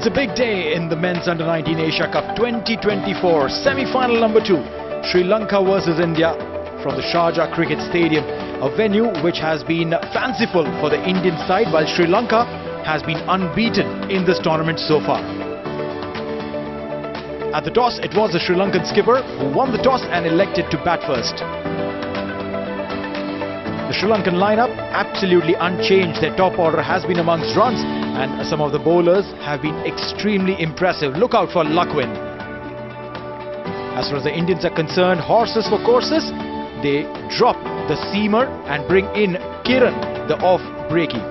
It's a big day in the men's under-19 Asia Cup 2024 semi-final number 2, Sri Lanka versus India from the Sharjah Cricket Stadium, a venue which has been fanciful for the Indian side, while Sri Lanka has been unbeaten in this tournament so far. At the toss, it was the Sri Lankan skipper who won the toss and elected to bat first. The Sri Lankan lineup absolutely unchanged. Their top order has been amongst runs, and some of the bowlers have been extremely impressive. Look out for Lukwin. As far as the Indians are concerned, horses for courses, they drop the seamer and bring in Kiran, the off-breaky.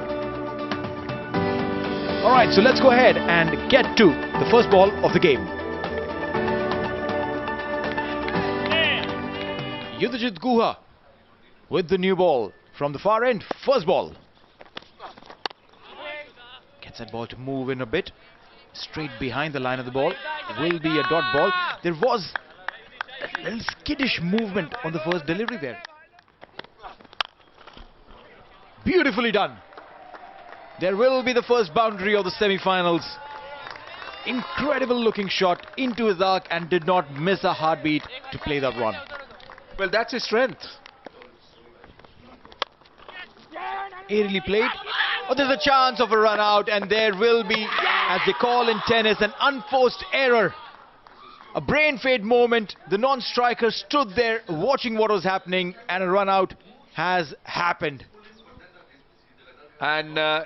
Alright, so let's go ahead and get to the first ball of the game. Yudhajit Guha with the new ball from the far end. First ball. Gets that ball to move in a bit. Straight behind the line of the ball. Will be a dot ball. There was a little skittish movement on the first delivery there. Beautifully done. There will be the first boundary of the semi-finals. Incredible looking shot into his arc and did not miss a heartbeat to play that one. Well, that's his strength. Aerially played. Oh, there's a chance of a run out, and there will be, as they call in tennis, an unforced error. A brain fade moment. The non-striker stood there watching what was happening, and a run out has happened. And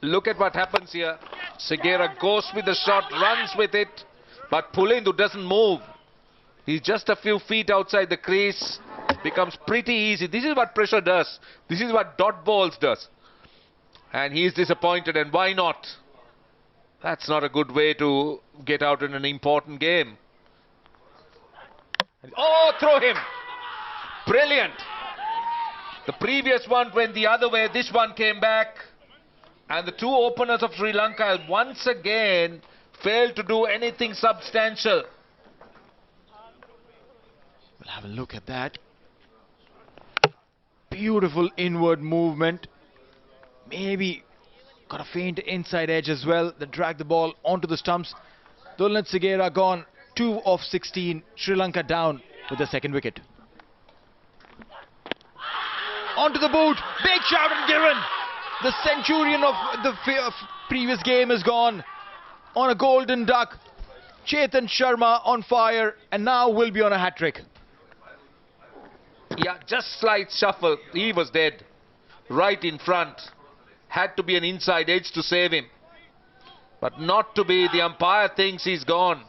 look at what happens here. Segera goes with the shot, runs with it, but Pulindu doesn't move. He's just a few feet outside the crease. Becomes pretty easy. This is what pressure does. This is what dot balls does. And he's disappointed, and why not? That's not a good way to get out in an important game. Oh, throw him! Brilliant! The previous one went the other way. This one came back. And the two openers of Sri Lanka once again failed to do anything substantial. We'll have a look at that. Beautiful inward movement. Maybe got a faint inside edge as well that dragged the ball onto the stumps. Dulnath Segera gone 2 of 16. Sri Lanka down with the second wicket. Onto the boot. Big shout and given. The centurion of the previous game is gone on a golden duck. Chetan Sharma on fire, and now will be on a hat-trick. Yeah, just slight shuffle. He was dead. Right in front. Had to be an inside edge to save him. But not to be. The umpire thinks he's gone.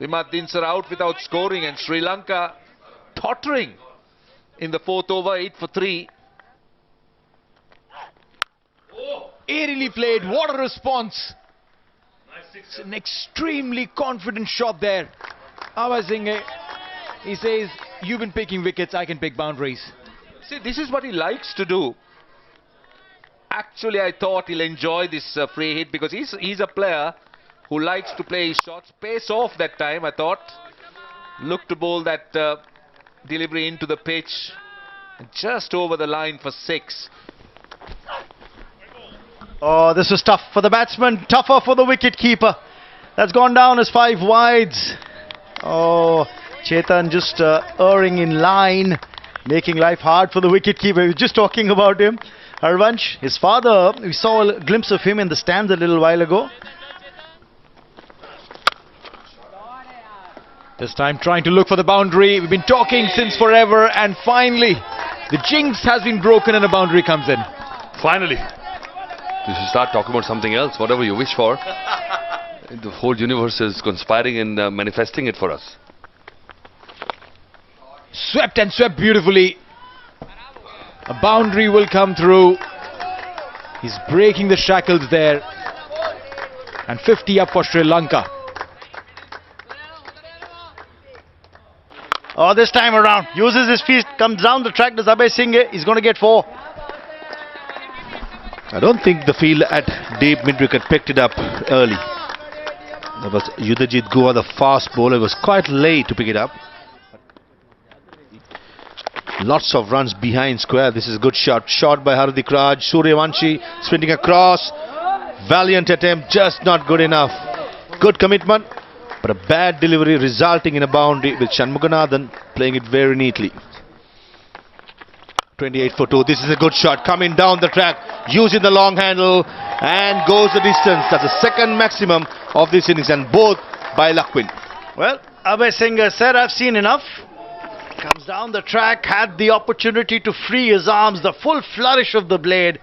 Vimat Dinsar out without scoring, and Sri Lanka tottering in the fourth over, 8 for 3. Aerially played. What a response. It's an extremely confident shot there. Abhay Singh, he says, you've been picking wickets, I can pick boundaries. See, this is what he likes to do. Actually, I thought he'll enjoy this free hit because he's a player who likes to play his shots. Pace off that time, I thought. Look to bowl that delivery into the pitch. And just over the line for 6. Oh, this was tough for the batsman, tougher for the wicket keeper. That's gone down as 5 wides. Oh, Chetan just erring in line, making life hard for the wicket keeper. We were just talking about him. Harvansh, his father, we saw a glimpse of him in the stands a little while ago. This time trying to look for the boundary. We've been talking since forever, and finally the jinx has been broken and a boundary comes in. Finally. You should start talking about something else, whatever you wish for. The whole universe is conspiring and manifesting it for us. Swept and swept beautifully. A boundary will come through. He's breaking the shackles there. And 50 up for Sri Lanka. Oh, this time around, uses his feet, comes down the track, does Abhay Singh, he's going to get 4. I don't think the field at deep mid-wicket picked it up early. That was Yudhajit Guha, the fast bowler, was quite late to pick it up. Lots of runs behind square. This is a good shot. Shot by Hardik Raj. Suryavanshi sprinting across. Valiant attempt, just not good enough. good commitment, but a bad delivery resulting in a boundary with Shanmuganathan playing it very neatly. 28 for 2. This is a good shot coming down the track, using the long handle, and goes the distance. That's the second maximum of this innings, and both by Lakwin. Well, Abhay Singh said, I've seen enough. Comes down the track, had the opportunity to free his arms. The full flourish of the blade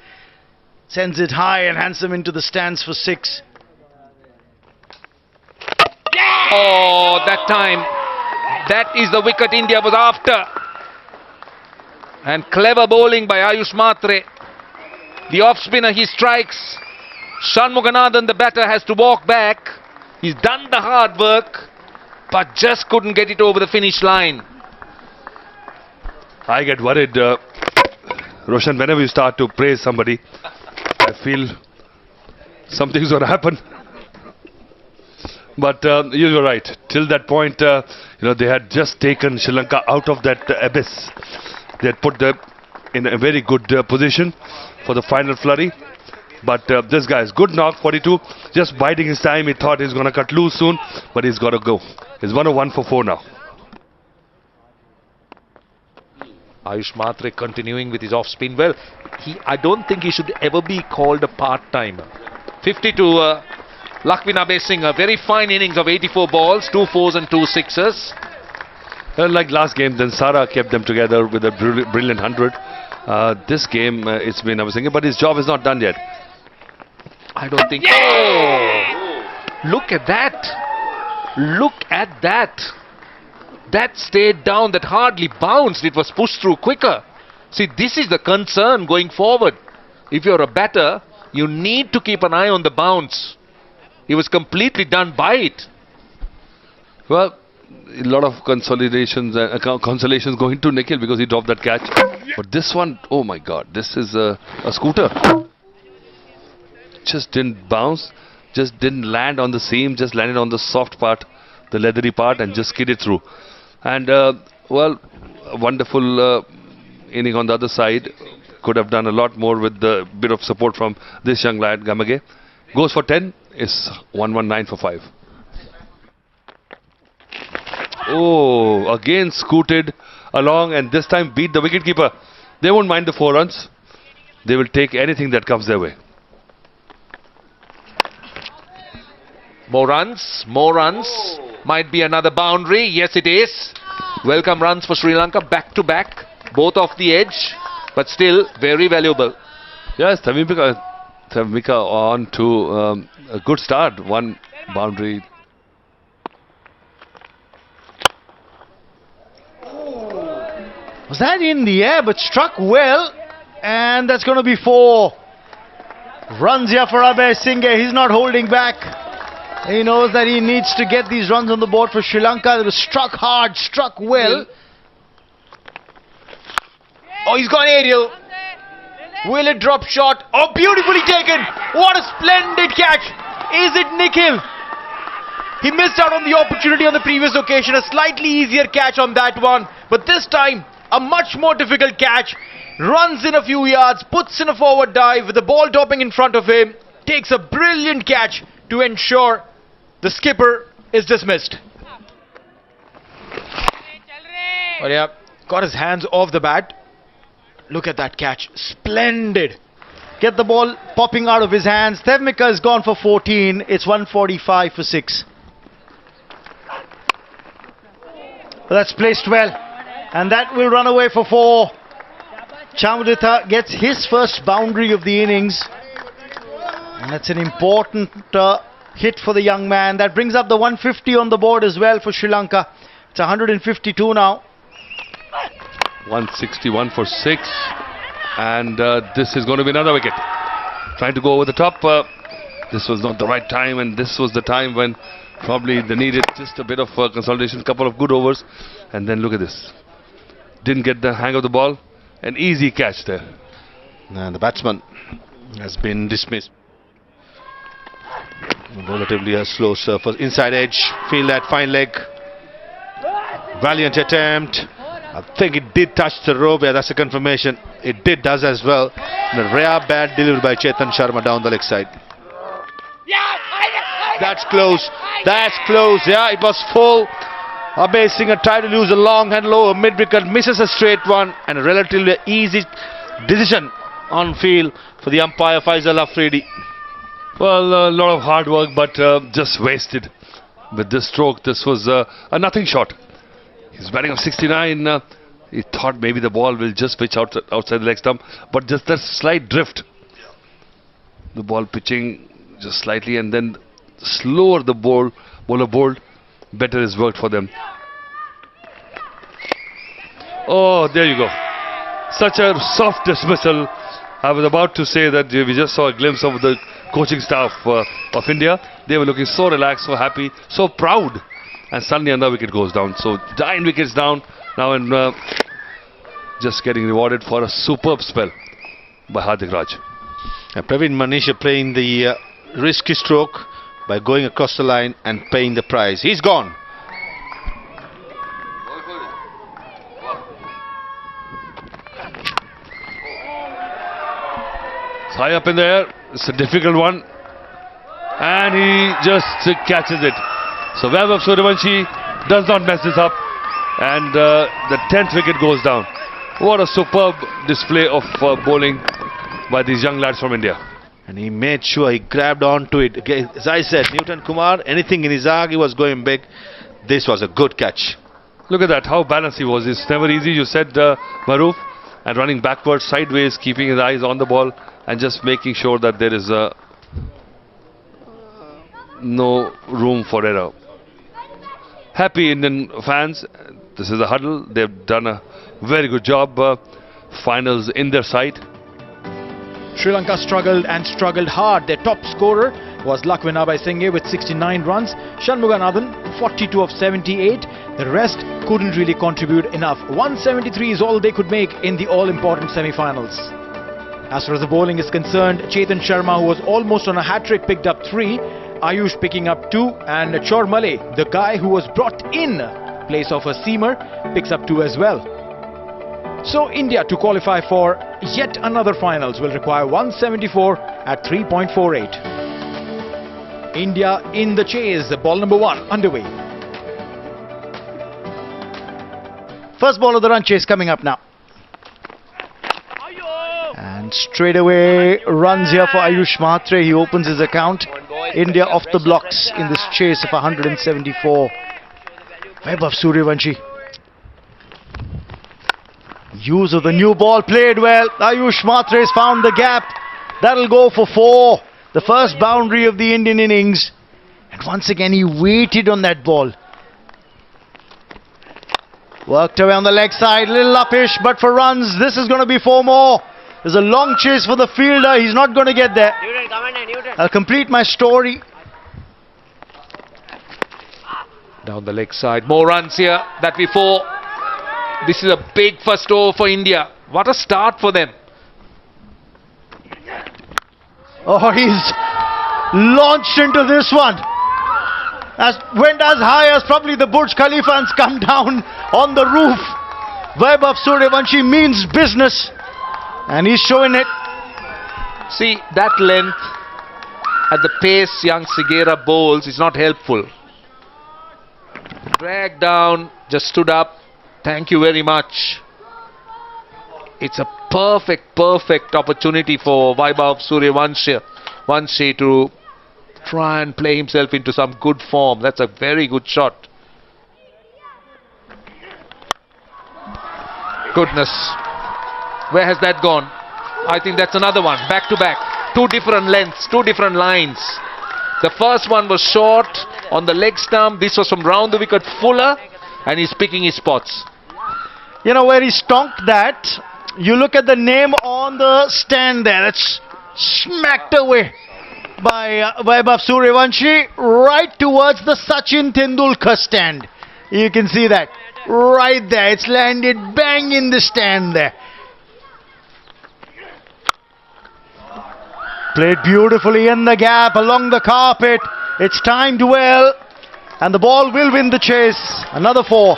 sends it high and handsome into the stands for 6. Oh, that time. That is the wicket India was after. And clever bowling by Ayush Matre. The off-spinner, he strikes. Shanmuganathan, the batter, has to walk back. He's done the hard work, but just couldn't get it over the finish line. I get worried, Roshan, whenever you start to praise somebody, I feel something's going to happen. But you were right. Till that point, they had just taken Sri Lanka out of that abyss. They had put them in a very good position for the final flurry. But this guy's good knock, 42, just biding his time. He thought he's going to cut loose soon, but he's got to go. He's 101 for 4 now. Ayush Matre continuing with his off-spin. Well, I don't think he should ever be called a part-timer. 50 to Lakwin Abhay Singh. A very fine innings of 84 balls, 2 4s and 2 6s. Like last game, then Sara kept them together with a brilliant 100. This game, it's been Abhay Singh, but his job is not done yet. I don't think... Oh! Look at that! Look at that! That stayed down, that hardly bounced. It was pushed through quicker. See, this is the concern going forward. If you're a batter, you need to keep an eye on the bounce. He was completely done by it. Well, a lot of consolations going to Nikhil because he dropped that catch. But this one, oh my God, this is a scooter. Just didn't bounce, just didn't land on the seam, just landed on the soft part, the leathery part, and just skidded through. And well, a wonderful inning on the other side. Could have done a lot more with the bit of support from this young lad, Gamage. Goes for 10, is 119 for 5. Oh, again scooted along, and this time beat the wicketkeeper. They won't mind the 4 runs. They will take anything that comes their way. More runs, more runs. Might be another boundary. Yes, it is. Welcome runs for Sri Lanka, back to back. Both off the edge, but still very valuable. Yes, Thamika on to a good start. 1 boundary. Was that in the air, but struck well, and that's going to be 4 runs here for Abhay Singh. He's not holding back. He knows that he needs to get these runs on the board for Sri Lanka. It was struck hard, struck well. Oh, he's gone aerial. Will it drop short? Oh, beautifully taken. What a splendid catch. Is it Nikhil? He missed out on the opportunity on the previous occasion. A slightly easier catch on that one. But this time, a much more difficult catch. Runs in a few yards, puts in a forward dive with the ball topping in front of him. Takes a brilliant catch to ensure the skipper is dismissed. Oh yeah, got his hands off the bat. Look at that catch. Splendid. Get the ball popping out of his hands. Tevmika has gone for 14. It's 145 for 6. That's placed well. And that will run away for 4. Chamudita gets his first boundary of the innings. And that's an important hit for the young man. That brings up the 150 on the board as well for Sri Lanka. It's 152 now. 161 for 6. And this is going to be another wicket. Trying to go over the top. This was not the right time, and this was the time when probably they needed just a bit of consolidation, couple of good overs. And then look at this. Didn't get the hang of the ball. An easy catch there. And the batsman has been dismissed. Relatively a slow surface. Inside edge. Feel that fine leg. Valiant attempt. I think it did touch the rope. Yeah, that's a confirmation. It does as well. And a rare bad delivery by Chetan Sharma down the leg side. That's close. That's close. Yeah, it was full. Abhay Singh tried to lose a long handle over mid-wicket, misses a straight one, and a relatively easy decision on field for the umpire Faisal Afridi. Well, a lot of hard work, but just wasted with this stroke. This was a nothing shot. He's batting of 69. He thought maybe the ball will just pitch outside the leg stump, but just that slight drift. The ball pitching just slightly, and then slower the bowler bowled, better is worked for them. Oh, there you go. Such a soft dismissal. I was about to say that we just saw a glimpse of the coaching staff of India. They were looking so relaxed, so happy, so proud. And suddenly another wicket goes down. So 9 wickets down now, and just getting rewarded for a superb spell by Hardik Raj. Praveen Manisha playing the risky stroke by going across the line and paying the price. He's gone. It's high up in the air. It's a difficult one. And he just catches it. So Vaibhav Suryavanshi does not mess this up. And the 10th wicket goes down. What a superb display of bowling by these young lads from India. And he made sure he grabbed onto it. Okay, as I said, Newton Kumar, anything in his arg, he was going big. This was a good catch. Look at that, how balanced he was. It's never easy, you said, Maroof. And running backwards, sideways, keeping his eyes on the ball, and just making sure that there is no room for error. Happy Indian fans. This is a huddle. They've done a very good job. Finals in their sight. Sri Lanka struggled and struggled hard. Their top scorer was Lakwin Abhay with 69 runs. Shanmuganathan 42 of 78. The rest couldn't really contribute enough. 173 is all they could make in the all-important semi-finals. As far as the bowling is concerned, Chetan Sharma, who was almost on a hat-trick, picked up 3. Ayush picking up 2, and Chormale, the guy who was brought in place of a seamer, picks up 2 as well. So India, to qualify for yet another finals, will require 174 at 3.48. India in the chase. Ball number 1 underway. First ball of the run chase coming up now. And straight away runs here for Ayush Mhatre. He opens his account. India off the blocks in this chase of 174. Vaibhav Suryavanshi. Use of the new ball played well. Ayush Mhatre has found the gap. That'll go for 4. The first boundary of the Indian innings. And once again he waited on that ball. Worked away on the leg side. Little uppish, but for runs this is going to be 4 more. There's a long chase for the fielder. He's not going to get there. I'll complete my story. Down the leg side. More runs here than before. This is a big first over for India. What a start for them. Oh, he's launched into this one. Went as high as probably the Burj Khalifa and come down on the roof. Vaibhav Suryavanshi means business. And he's showing it. See, that length at the pace young Sigera bowls is not helpful. Dragged down, just stood up. Thank you very much. It's a perfect opportunity for Vaibhav Suryavanshi to try and play himself into some good form. That's a very good shot. Goodness. Where has that gone? I think that's another one. Back to back. 2 different lengths, 2 different lines. The first one was short on the leg stump. This was from round the wicket fuller, and he's picking his spots. You know where he stonked that? You look at the name on the stand there. It's smacked away by Vaibhav Suryavanshi right towards the Sachin Tendulkar stand. You can see that right there. It's landed bang in the stand there. Played beautifully in the gap along the carpet. It's timed well, and the ball will win the chase. Another 4.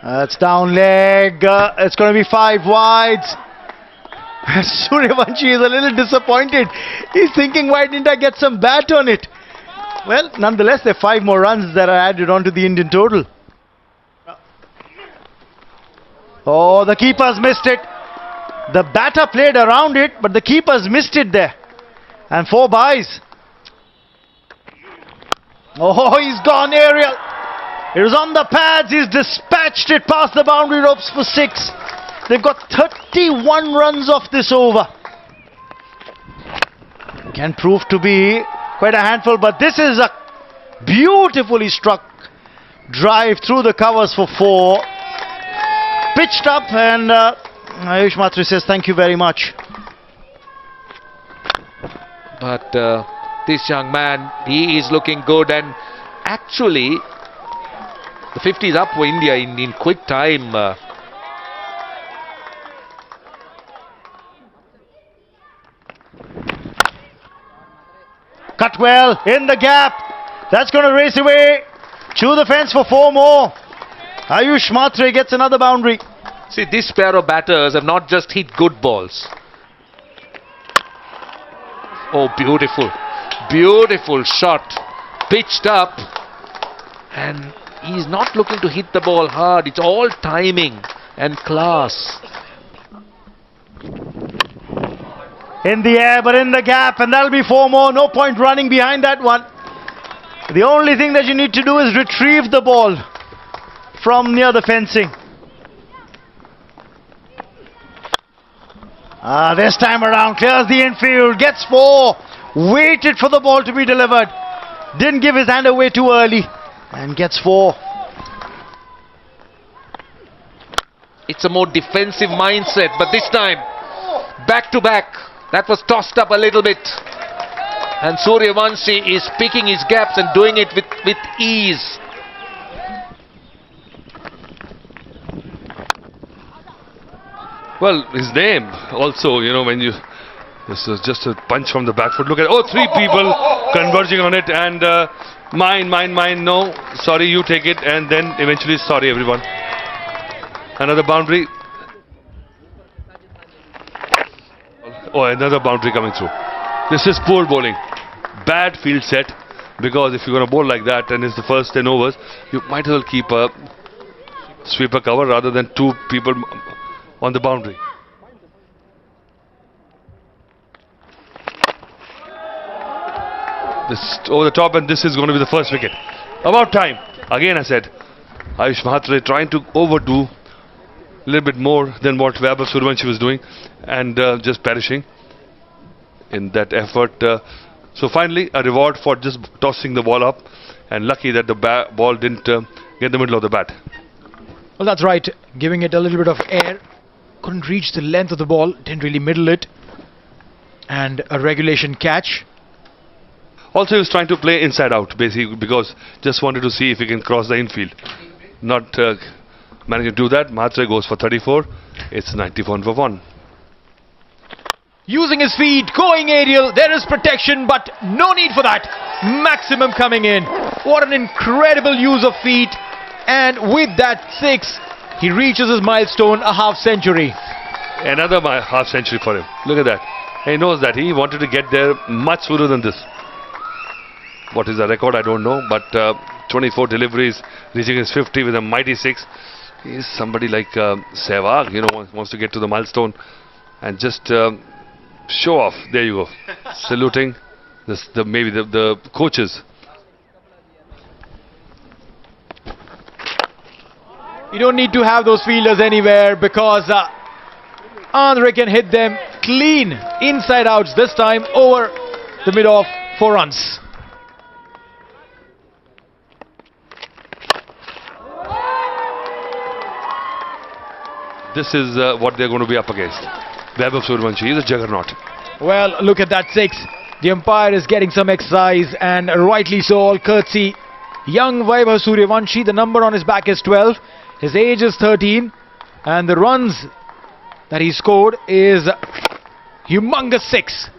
That's down leg. It's going to be 5 wides. Suryavanshi is a little disappointed. He's thinking, why didn't I get some bat on it? Well, nonetheless, there are 5 more runs that are added on to the Indian total. Oh, the keeper's missed it. The batter played around it, but the keeper's missed it there. And 4 byes. Oh, he's gone aerial. It was on the pads. He's dispatched it past the boundary ropes for 6. They've got 31 runs off this over. Can prove to be quite a handful, but this is a beautifully struck drive through the covers for 4. Pitched up, and Ayush Mhatre says thank you very much. But this young man, he is looking good, and actually the 50 is up for India in quick time. Cut well in the gap. That's going to race away to the fence for 4 more. Ayush Mhatre gets another boundary. See, this pair of batters have not just hit good balls. Oh, beautiful. Beautiful shot. Pitched up. And he's not looking to hit the ball hard. It's all timing and class. In the air, but in the gap, and that'll be 4 more. No point running behind that one. The only thing that you need to do is retrieve the ball from near the fencing. This time around, clears the infield, gets 4. Waited for the ball to be delivered. Didn't give his hand away too early, and gets 4. It's a more defensive mindset, but this time, back to back. That was tossed up a little bit. And Suryavanshi is picking his gaps and doing it with ease. Well, his name also, you know, when you... This is just a punch from the back foot. Look at... Oh, 3 people converging on it, and mine, no. Sorry, you take it, and then eventually, sorry everyone. Another boundary. Oh, another boundary coming through. This is poor bowling. Bad field set, because if you're going to bowl like that and it's the first 10 overs, you might as well keep a sweeper cover rather than 2 people on the boundary. This over the top, and this is going to be the first wicket. About time. Again, I said, Ayush Mhatre trying to overdo a little bit more than what Vaibhav Suryavanshi was doing, and just perishing in that effort. So finally, a reward for just tossing the ball up, and lucky that the ball didn't get the middle of the bat. Well, that's right. Giving it a little bit of air. Couldn't reach the length of the ball. Didn't really middle it. And a regulation catch. Also, he was trying to play inside out, basically, because just wanted to see if he can cross the infield. Not managing to do that. Mhatre goes for 34. It's 91 for 1. Using his feet, going aerial. There is protection, but no need for that. Maximum coming in. What an incredible use of feet. And with that 6, he reaches his milestone, a half century. Another half century for him. Look at that. He knows that. He wanted to get there much sooner than this. What is the record? I don't know. But 24 deliveries, reaching his 50 with a mighty 6. He's somebody like Sehwag, you know, wants to get to the milestone and just show off. There you go. Saluting maybe the coaches. You don't need to have those fielders anywhere, because Andre can hit them clean inside outs, this time over the mid-off 4 runs. This is what they're going to be up against. Vaibhav Suryavanshi is a juggernaut. Well, look at that 6. The umpire is getting some exercise, and rightly so, all courtesy. Young Vaibhav Suryavanshi, the number on his back is 12. His age is 13. And the runs that he scored is humongous 6.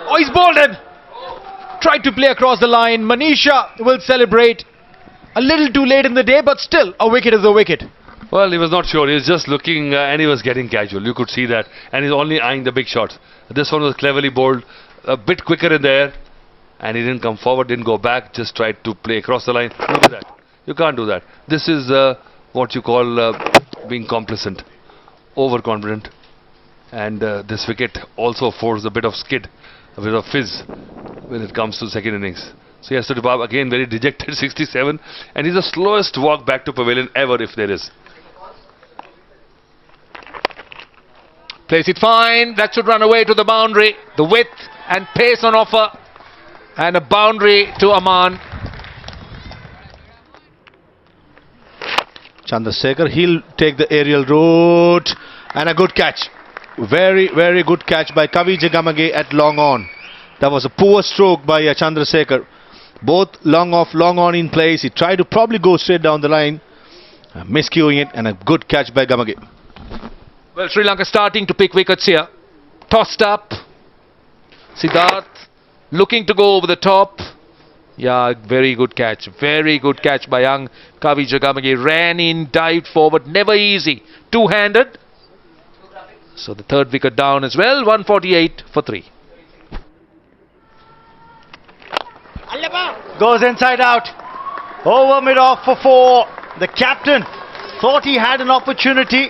Oh, he's bowled him. Tried to play across the line. Manisha will celebrate. A little too late in the day, but still, a wicket is a wicket. Well, he was not sure. He was just looking and he was getting casual. You could see that. And he's only eyeing the big shots. This one was cleverly bowled, a bit quicker in the air. And he didn't come forward, didn't go back, just tried to play across the line. Look at that. You can't do that. This is what you call being complacent, overconfident. And this wicket also affords a bit of skid, a bit of fizz when it comes to second innings. So he has to depart again, very dejected, 67. And he's the slowest walk back to pavilion ever, if there is. Plays it fine. That should run away to the boundary. The width and pace on offer. And a boundary to Aman. Chandrasekhar, he'll take the aerial route. And a good catch. Very, very good catch by Kavi Jagamage at long on. That was a poor stroke by Chandrasekhar. Both long off, long on in place. He tried to probably go straight down the line. Miscuing it, and a good catch by Gamage. Well, Sri Lanka starting to pick wickets here. Tossed up. Siddharth looking to go over the top. Yeah, very good catch. Very good catch by young Kavi Jagamage. Ran in, dived forward. Never easy. Two-handed. So the third wicket down as well. 148 for 3. Goes inside out. Over mid-off for 4. The captain thought he had an opportunity.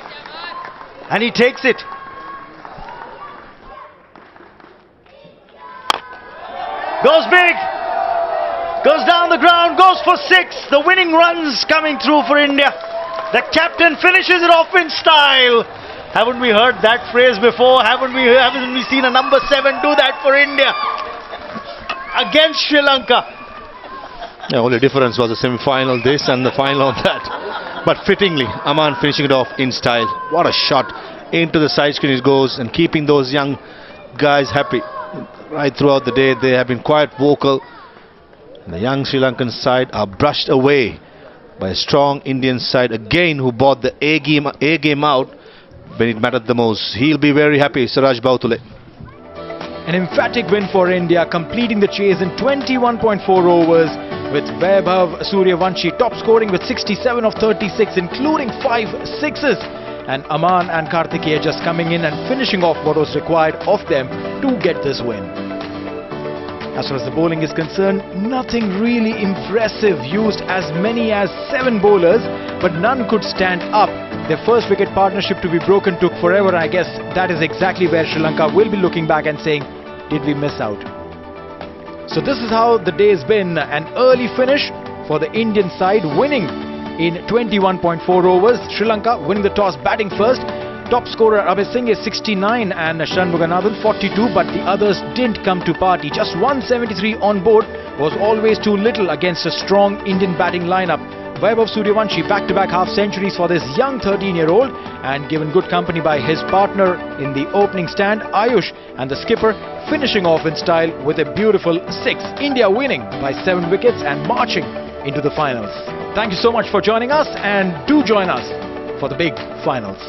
And he takes it. Goes big. Goes down the ground. Goes for 6. The winning runs coming through for India. The captain finishes it off in style. Haven't we heard that phrase before? Haven't we seen a number 7 do that for India against Sri Lanka? The only difference was the semi-final this and the final on that. But fittingly, Aman finishing it off in style. What a shot. Into the side screen it goes, and keeping those young guys happy. Right throughout the day, they have been quite vocal. And the young Sri Lankan side are brushed away by a strong Indian side again, who bought the A game out when it mattered the most. He'll be very happy, Siraj Bautule. An emphatic win for India, completing the chase in 21.4 overs, with Vaibhav Suryavanshi top scoring with 67 of 36, including 5 sixes. And Aman and Karthikeya just coming in and finishing off what was required of them to get this win. As far as the bowling is concerned, nothing really impressive. Used as many as 7 bowlers, but none could stand up. Their first wicket partnership to be broken took forever. I guess that is exactly where Sri Lanka will be looking back and saying, did we miss out? So this is how the day has been. An early finish for the Indian side, winning in 21.4 overs. Sri Lanka winning the toss, batting first. Top scorer Abhay Singh is 69 and Shanmuganathan 42, but the others didn't come to party. Just 173 on board was always too little against a strong Indian batting lineup. Vaibhav Suryavanshi back-to-back half-centuries for this young 13-year-old, and given good company by his partner in the opening stand, Ayush, and the skipper finishing off in style with a beautiful 6. India winning by 7 wickets and marching into the finals. Thank you so much for joining us, and do join us for the big finals.